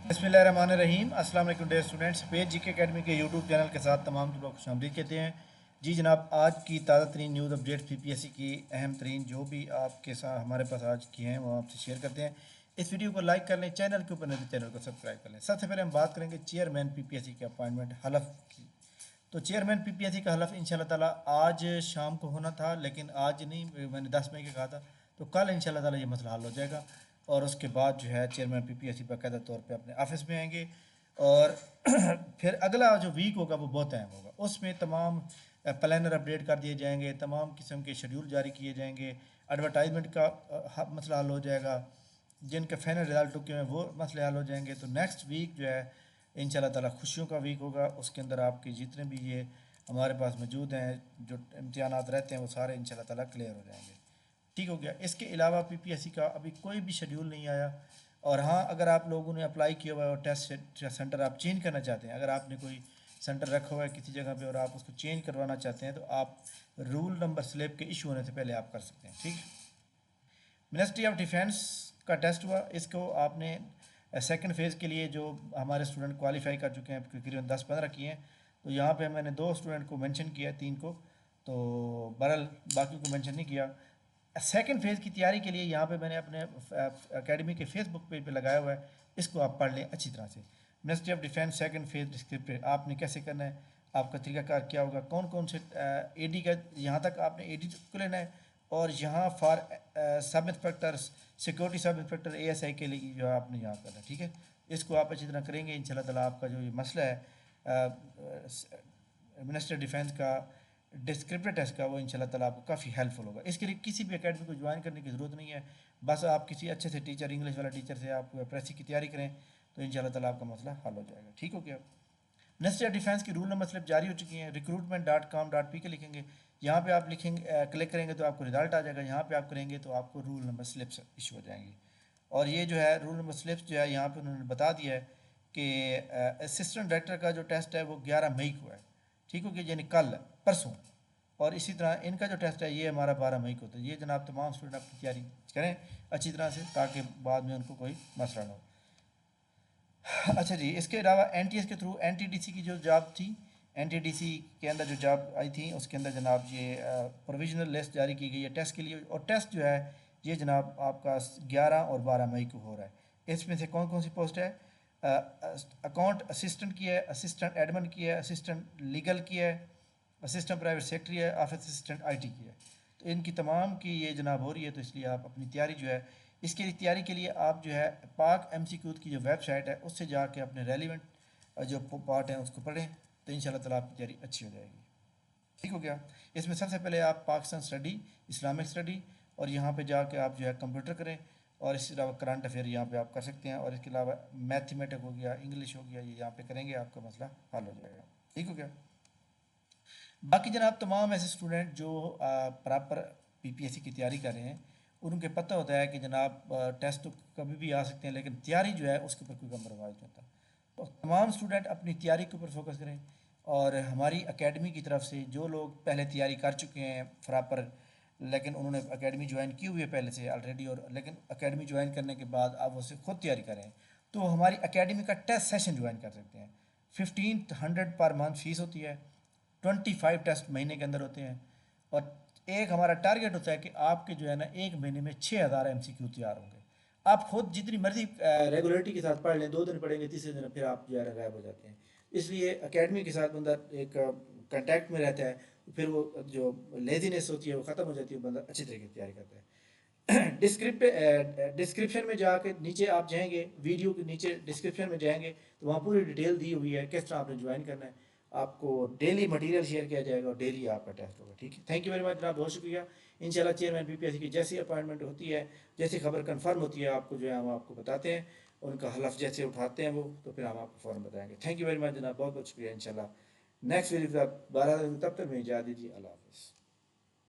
बिस्मिल्लाहिर्रहमानिर्रहीम। अस्सलाम वालेकुम dear students. Page GK Academy के यूट्यूब चैनल के साथ तमाम लोग खुश आमदीद कहते हैं। जी जनाब, आज की ताज़ा तरीन न्यूज़ अपडेट पीपीएससी की अहम तरीन जो भी आपके साथ हमारे पास आज की हैं वो आपसे शेयर करते हैं। इस वीडियो को लाइक कर लें, चैनल के ऊपर नहीं तो चैनल को सब्सक्राइब कर लें। सबसे पहले हम बात करेंगे चेयरमैन पीपीएससी के अपॉइंटमेंट हलफ की। तो चेयरमैन पीपीएससी का हलफ इंशाल्लाह ताला आज शाम को होना था, लेकिन आज नहीं, मैंने 10 मई का कहा था, तो कल इंशाल्लाह ताला ये मसला हल हो जाएगा। और उसके बाद जो है चेयरमैन पीपीएससी बाकायदा तौर पे अपने ऑफिस में आएंगे। और फिर अगला जो वीक होगा वो बहुत अहम होगा। उसमें तमाम प्लानर अपडेट कर दिए जाएंगे, तमाम किस्म के शेड्यूल जारी किए जाएंगे, एडवर्टाइजमेंट का मसला हल हो जाएगा, जिनके फाइनल रिजल्ट रुके हैं वो मसले हल हो जाएंगे। तो नेक्स्ट वीक जो है इंशाल्लाह ताला खुशियों का वीक होगा। उसके अंदर आपके जितने भी ये हमारे पास मौजूद हैं जो इम्तिहानात रहते हैं वो सारे इंशाल्लाह ताला क्लियर हो जाएंगे। ठीक हो गया। इसके अलावा पीपीएससी का अभी कोई भी शेड्यूल नहीं आया। और हाँ, अगर आप लोगों ने अप्लाई किया हुआ है और टेस्ट सेंटर आप चेंज करना चाहते हैं, अगर आपने कोई सेंटर रखा हुआ है किसी जगह पे और आप उसको चेंज करवाना चाहते हैं, तो आप रूल नंबर स्लिप के इशू होने से पहले आप कर सकते हैं। ठीक। मिनिस्ट्री ऑफ डिफेंस का टेस्ट हुआ, इसको आपने सेकंड फेज़ के लिए जो हमारे स्टूडेंट क्वालिफाई कर चुके हैं तकरीबन 10-15 किए हैं। तो यहाँ पे मैंने 2 स्टूडेंट को मेंशन किया है, 3 को, तो बहरहाल बाकी को मेंशन नहीं किया। सेकंड फेज़ की तैयारी के लिए यहाँ पे मैंने अपने एकेडमी के फेसबुक पेज पे लगाया हुआ है, इसको आप पढ़ लें अच्छी तरह से। Ministry of defence second phase descriptive आपने कैसे करना है, आपका तरीकाकार क्या होगा, कौन कौन से एडी का, यहाँ तक आपने एडी को लेना है, और यहाँ for sub inspector, security sub inspector, ASI के लिए जो आपने यहाँ करना है। ठीक है, इसको आप अच्छी तरह करेंगे इंशाल्लाह ताला। आपका जो ये मसला है मिनिस्टर डिफेंस का डिस्क्रिप्टिव टेस्ट का, वो इंशाल्लाह ताला आपको काफ़ी हेल्पफुल होगा। इसके लिए किसी भी एकेडमी को ज्वाइन करने की ज़रूरत नहीं है, बस आप किसी अच्छे से टीचर, इंग्लिश वाला टीचर से आप प्रेसी की तैयारी करें तो इंशाल्लाह ताला आपका मसला हल हो जाएगा। ठीक हो गया। मिनिस्ट्री ऑफ डिफेंस की रूल नंबर स्लिप जारी हो चुकी हैं। recruitment.com.pk लिखेंगे, यहाँ पे आप लिखेंगे, क्लिक करेंगे तो आपको रिजल्ट आ जाएगा। यहाँ पे आप करेंगे तो आपको रूल नंबर स्लिप्स इशू हो जाएंगी। और ये जो है रूल नंबर स्लिप्स जो है यहाँ पे उन्होंने बता दिया है कि असिस्टेंट डायरेक्टर का जो टेस्ट है वो 11 मई को है। ठीक हो गया, यानी कल, परसों। और इसी तरह इनका जो टेस्ट है ये हमारा 12 मई को होता है। ये जनाब तमाम स्टूडेंट अपनी तैयारी करें अच्छी तरह से, ताकि बाद में उनको कोई मसला ना हो। अच्छा जी, इसके अलावा एनटीएस के थ्रू एनटीडीसी की जो जॉब थी, एनटीडीसी के अंदर जो जॉब आई थी उसके अंदर जनाब ये प्रोविजनल लिस्ट जारी की गई है टेस्ट के लिए। और टेस्ट जो है ये जनाब आपका 11 और 12 मई को हो रहा है। इसमें से कौन कौन सी पोस्ट है? अकाउंट असिस्टेंट की है, असिस्टेंट एडमिन की है, असिस्टेंट लीगल की है, असिस्टेंट प्राइवेट सेक्रेटरी है, ऑफिस असिस्टेंट आईटी की है। तो इनकी तमाम की ये जनाब हो रही है। तो इसलिए आप अपनी तैयारी जो है, इसके लिए तैयारी के लिए आप जो है पाक एमसीक्यू की जो वेबसाइट है उससे जाके अपने रेलिवेंट जो पार्ट हैं उसको पढ़ें, तो इंशाल्लाह ताला आपकी तैयारी अच्छी हो जाएगी। ठीक हो गया। इसमें सबसे पहले आप पाकिस्तान स्टडी, इस्लामिक स्टडी, और यहाँ पे जाके आप जो है कंप्यूटर करें, और इसके अलावा करंट अफेयर यहाँ पे आप कर सकते हैं। और इसके अलावा मैथमेटिक हो गया, इंग्लिश हो गया, ये यहाँ पे करेंगे, आपका मसला हल हो जाएगा। ठीक हो गया। बाकी जनाब तमाम ऐसे स्टूडेंट जो प्रॉपर पीपीएससी की तैयारी कर रहे हैं, उनके पता होता है कि जनाब टेस्ट तो कभी भी आ सकते हैं, लेकिन तैयारी जो है उसके ऊपर कोई कम्प्रोमाइज़ नहीं होता। तो तमाम स्टूडेंट अपनी तैयारी के ऊपर फोकस करें। और हमारी एकेडमी की तरफ से जो लोग पहले तैयारी कर चुके हैं प्रॉपर, लेकिन उन्होंने एकेडमी ज्वाइन की हुई है पहले से ऑलरेडी, और लेकिन एकेडमी ज्वाइन करने के बाद आप उससे खुद तैयारी करें, तो हमारी एकेडमी का टेस्ट सेशन ज्वाइन कर सकते हैं। 1500 पर मंथ फीस होती है, 25 टेस्ट महीने के अंदर होते हैं। और एक हमारा टारगेट होता है कि आपके जो है ना एक महीने में 6000 एमसीक्यू तैयार होंगे। आप खुद जितनी मर्जी रेगुलरिटी के साथ पढ़ लें, 2 दिन पढ़ेंगे, तीसरे दिन फिर आप जो है गायब हो जाते हैं। इसलिए एकेडमी के साथ बंदा एक कांटेक्ट में रहता है, फिर वो जो लेजीनेस होती है वो ख़त्म हो जाती है, बंदा अच्छी तरीके से तैयारी करता है। डिस्क्रिप्शन में जाके नीचे आप जाएंगे, वीडियो के नीचे डिस्क्रिप्शन में जाएंगे तो वहाँ पूरी डिटेल दी हुई है किस तरह आपने ज्वाइन करना है। आपको डेली मटेरियल शेयर किया जाएगा और डेली आपका टेस्ट होगा। ठीक है, थैंक यू वेरी मच जनाब, बहुत शुक्रिया। इंशाल्लाह चेयरमैन पीपीएससी की जैसी अपॉइंटमेंट होती है, जैसी खबर कंफर्म होती है, आपको जो है हम आपको बताते हैं। उनका हलफ जैसे उठाते हैं वो, तो फिर हम आपको फ़ौरन बताएंगे। थैंक यू वेरी मच जनाब, बहुत बहुत शुक्रिया। इंशाल्लाह नेक्स्ट वीडियो के साथ 12 दिन, तब तक मैं इजाज़त दीजिए। अल्लाह हाफ़िज़।